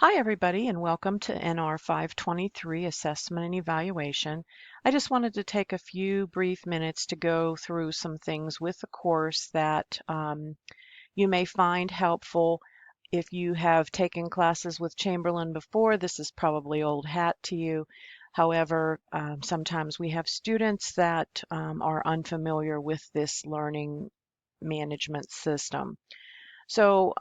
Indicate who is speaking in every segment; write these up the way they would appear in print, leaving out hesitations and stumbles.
Speaker 1: Hi, everybody, and welcome to NR 523 Assessment and Evaluation. I just wanted to take a few brief minutes to go through some things with the course that you may find helpful. If you have taken classes with Chamberlain before, this is probably old hat to you. However, sometimes we have students that are unfamiliar with this learning management system. So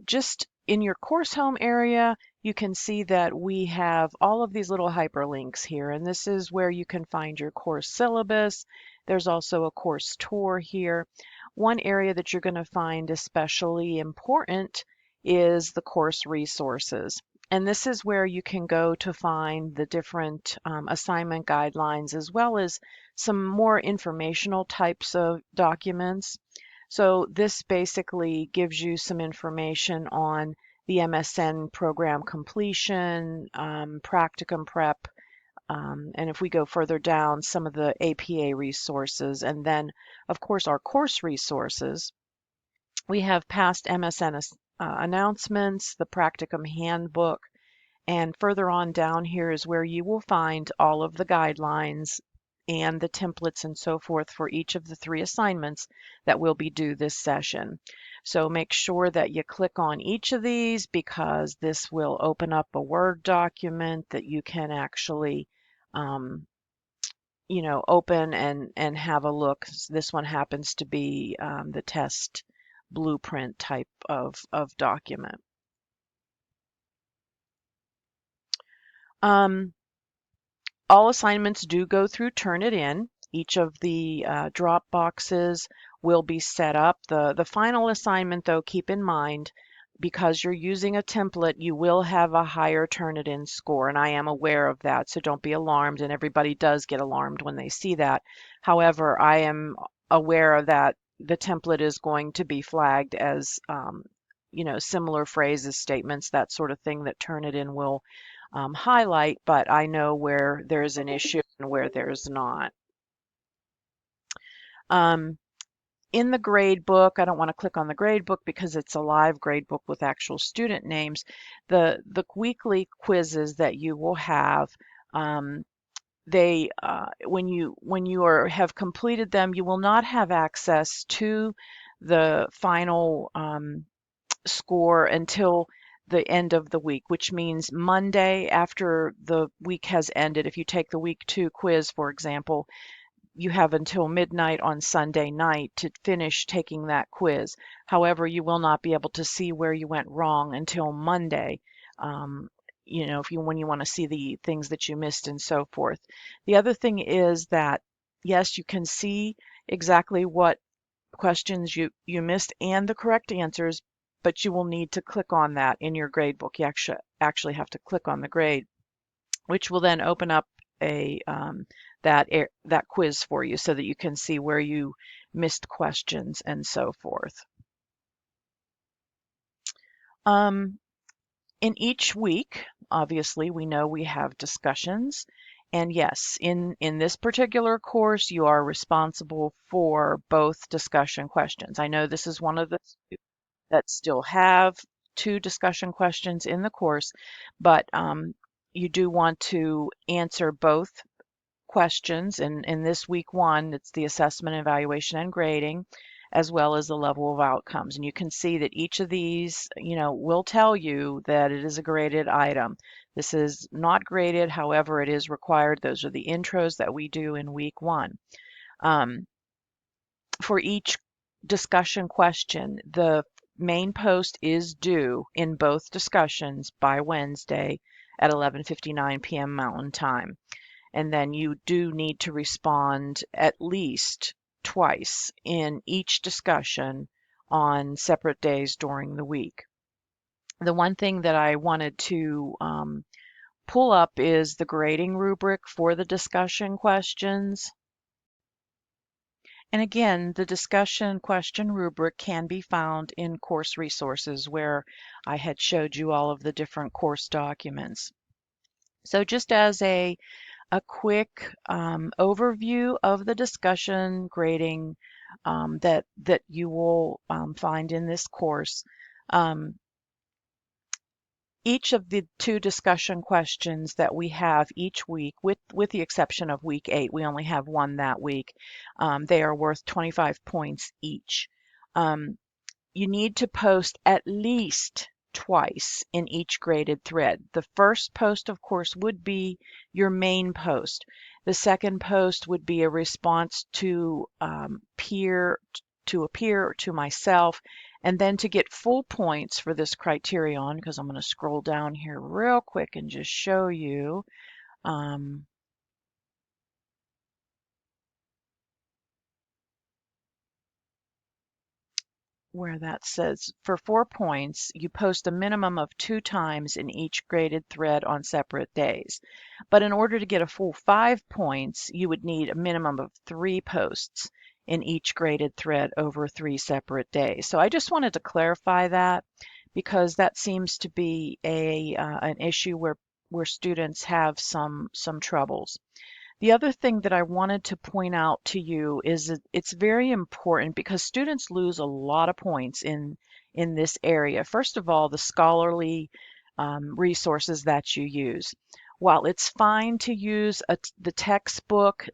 Speaker 1: just in your course home area, you can see that we have all of these little hyperlinks here, and this is where you can find your course syllabus. There's also a course tour here. One area that you're going to find especially important is the course resources. And this is where you can go to find the different assignment guidelines as well as some more informational types of documents. So this basically gives you some information on the MSN program completion, practicum prep, and if we go further down, some of the APA resources, and then, of course, our course resources. We have past MSN announcements, the practicum handbook, and further on down here is where you will find all of the guidelines and the templates and so forth for each of the 3 assignments that will be due this session. So make sure that you click on each of these because this will open up a Word document that you can actually open and have a look. This one happens to be the test blueprint type of document. All assignments do go through Turnitin. Each of the drop boxes will be set up. The final assignment, though, keep in mind, because you're using a template, you will have a higher Turnitin score, and I am aware of that, so don't be alarmed, and everybody does get alarmed when they see that. However, I am aware that the template is going to be flagged as similar phrases, statements, that sort of thing that Turnitin will highlight, but I know where there's an issue and where there's not. Um, in the grade book, I don't want to click on the grade book because it's a live grade book with actual student names. The weekly quizzes that you will have, they when you have completed them, you will not have access to the final score until the end of the week, which means Monday after the week has ended. If you take the week 2 quiz, for example, you have until midnight on Sunday night to finish taking that quiz. However, you will not be able to see where you went wrong until Monday. When you want to see the things that you missed and so forth. The other thing is that, yes, you can see exactly what questions you missed and the correct answers, but you will need to click on that in your grade book. You actually have to click on the grade, which will then open up a that quiz for you so that you can see where you missed questions and so forth. In each week, obviously, we know we have discussions. And yes, in this particular course, you are responsible for both discussion questions. I know this is one of the that still have 2 discussion questions in the course, but you do want to answer both questions. And in this week 1, it's the assessment, evaluation, and grading, as well as the level of outcomes. And you can see that each of these, will tell you that it is a graded item. This is not graded, however, it is required. Those are the intros that we do in week 1. For each discussion question, the main post is due in both discussions by Wednesday at 11:59 p.m. Mountain Time. And then you do need to respond at least twice in each discussion on separate days during the week. The one thing that I wanted to pull up is the grading rubric for the discussion questions. And again, the discussion question rubric can be found in course resources where I had showed you all of the different course documents. So just as a quick overview of the discussion grading that you will find in this course, each of the two discussion questions that we have each week, with the exception of week 8, we only have one that week. They are worth 25 points each. Um, you need to post at least twice in each graded thread. The first post, of course, would be your main post. The second post would be a response to a peer, to myself, and then to get full points for this criterion, because I'm going to scroll down here real quick and just show you. Um, where that says for 4 points, you post a minimum of 2 times in each graded thread on separate days. But in order to get a full 5 points, you would need a minimum of 3 posts in each graded thread over 3 separate days. So I just wanted to clarify that because that seems to be an issue where students have some troubles. The other thing that I wanted to point out to you is that it's very important because students lose a lot of points in this area. First of all, the scholarly resources that you use. While it's fine to use the textbook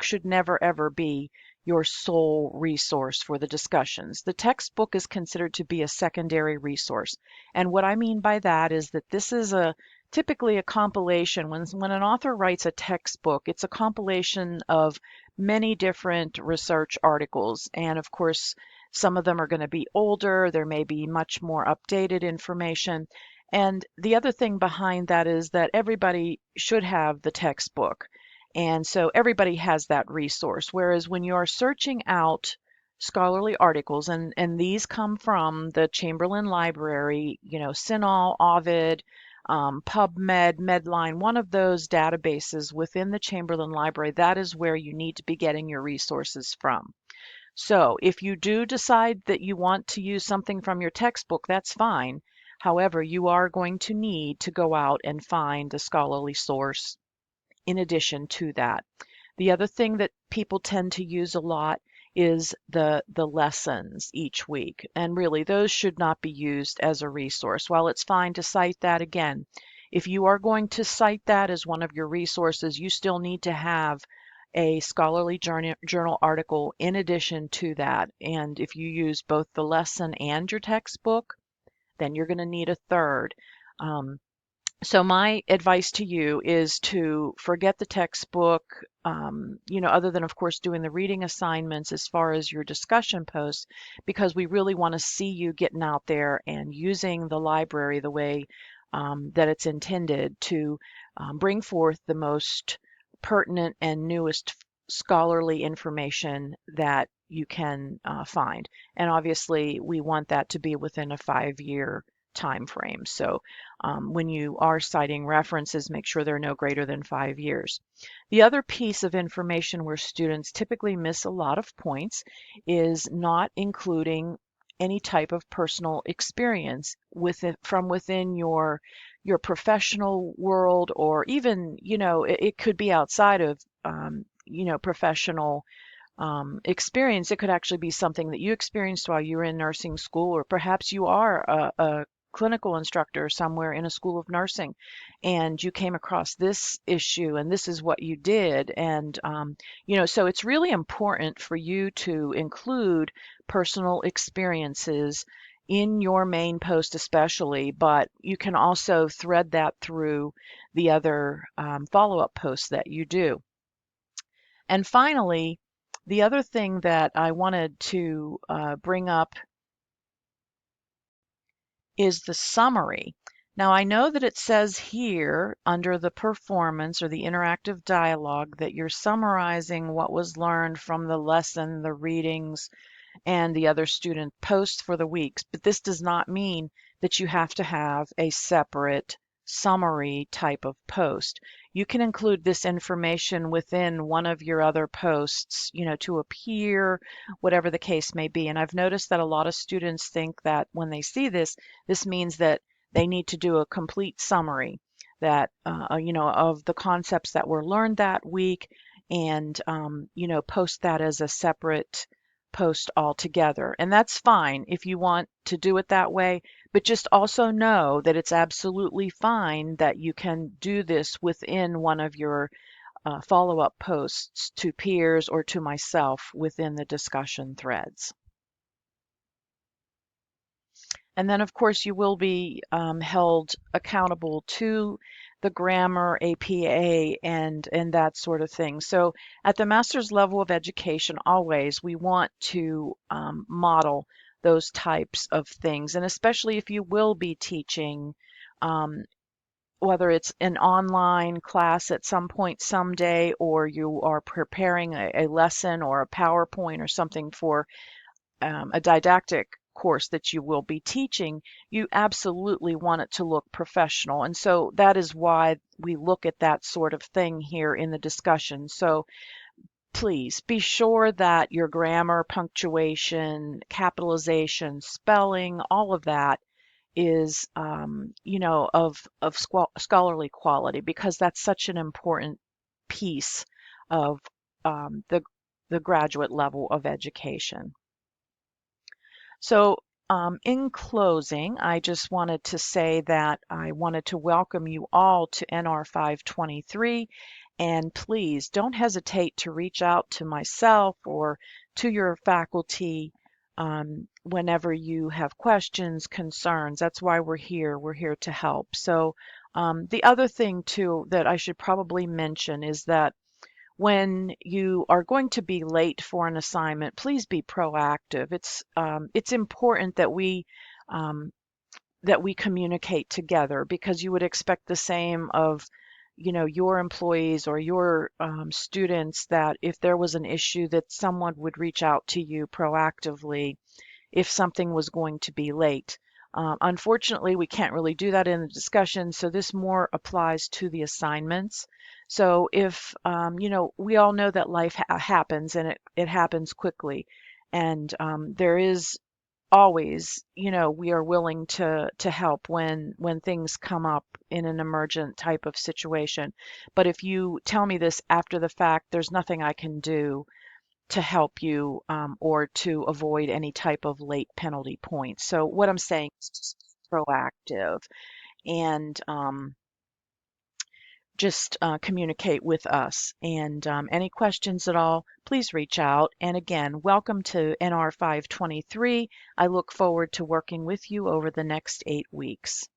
Speaker 1: should never ever be your sole resource for the discussions. The textbook is considered to be a secondary resource. And what I mean by that is that this is typically a compilation. When an author writes a textbook, it's a compilation of many different research articles. And of course, some of them are going to be older. There may be much more updated information. And the other thing behind that is that everybody should have the textbook. And so everybody has that resource. Whereas when you're searching out scholarly articles, and these come from the Chamberlain Library, CINAHL, Ovid, PubMed, Medline, one of those databases within the Chamberlain Library, that is where you need to be getting your resources from. So if you do decide that you want to use something from your textbook, that's fine. However, you are going to need to go out and find a scholarly source in addition to that. The other thing that people tend to use a lot is the lessons each week. And really, those should not be used as a resource. While it's fine to cite that again, if you are going to cite that as one of your resources, you still need to have a scholarly journal article in addition to that. And if you use both the lesson and your textbook, then you're going to need a third. So my advice to you is to forget the textbook, other than, of course, doing the reading assignments as far as your discussion posts, because we really want to see you getting out there and using the library the way that it's intended to bring forth the most pertinent and newest scholarly information that you can find. And obviously, we want that to be within a 5-year time frame. So when you are citing references, make sure they're no greater than 5 years. The other piece of information where students typically miss a lot of points is not including any type of personal experience from within your professional world, or even, it could be outside of, professional experience. It could actually be something that you experienced while you were in nursing school, or perhaps you are a clinical instructor somewhere in a school of nursing and you came across this issue and this is what you did. And, so it's really important for you to include personal experiences in your main post, especially, but you can also thread that through the other follow-up posts that you do. And finally, the other thing that I wanted to bring up is the summary. Now, I know that it says here under the performance or the interactive dialogue that you're summarizing what was learned from the lesson, the readings, and the other student posts for the weeks, but this does not mean that you have to have a separate summary type of post. You can include this information within one of your other posts, to appear, whatever the case may be. And I've noticed that a lot of students think that when they see this, this means that they need to do a complete summary that, of the concepts that were learned that week and, post that as a separate post altogether. And that's fine if you want to do it that way, but just also know that it's absolutely fine that you can do this within one of your follow-up posts to peers or to myself within the discussion threads. And then, of course, you will be held accountable to the grammar, APA, and that sort of thing. So at the master's level of education, always we want to model those types of things. And especially if you will be teaching, um, whether it's an online class at some point someday, or you are preparing a lesson or a PowerPoint or something for a didactic course that you will be teaching, you absolutely want it to look professional. And so that is why we look at that sort of thing here in the discussion. So please be sure that your grammar, punctuation, capitalization, spelling, all of that is, of scholarly quality, because that's such an important piece of the graduate level of education. So, in closing, I just wanted to say that I wanted to welcome you all to NR 523, and please don't hesitate to reach out to myself or to your faculty whenever you have questions, concerns. That's why we're here. We're here to help. So, the other thing too that I should probably mention is that when you are going to be late for an assignment, please be proactive. It's important um, that we communicate together, because you would expect the same of your employees or your students, that if there was an issue that someone would reach out to you proactively if something was going to be late. Unfortunately, we can't really do that in the discussion, so this more applies to the assignments. So if, we all know that life happens, and it happens quickly. And there is always, we are willing to help when things come up in an emergent type of situation. But if you tell me this after the fact, there's nothing I can do to help you, or to avoid any type of late penalty points. So what I'm saying is just be proactive, and just communicate with us. And any questions at all, please reach out. And again, welcome to NR 523. I look forward to working with you over the next 8 weeks.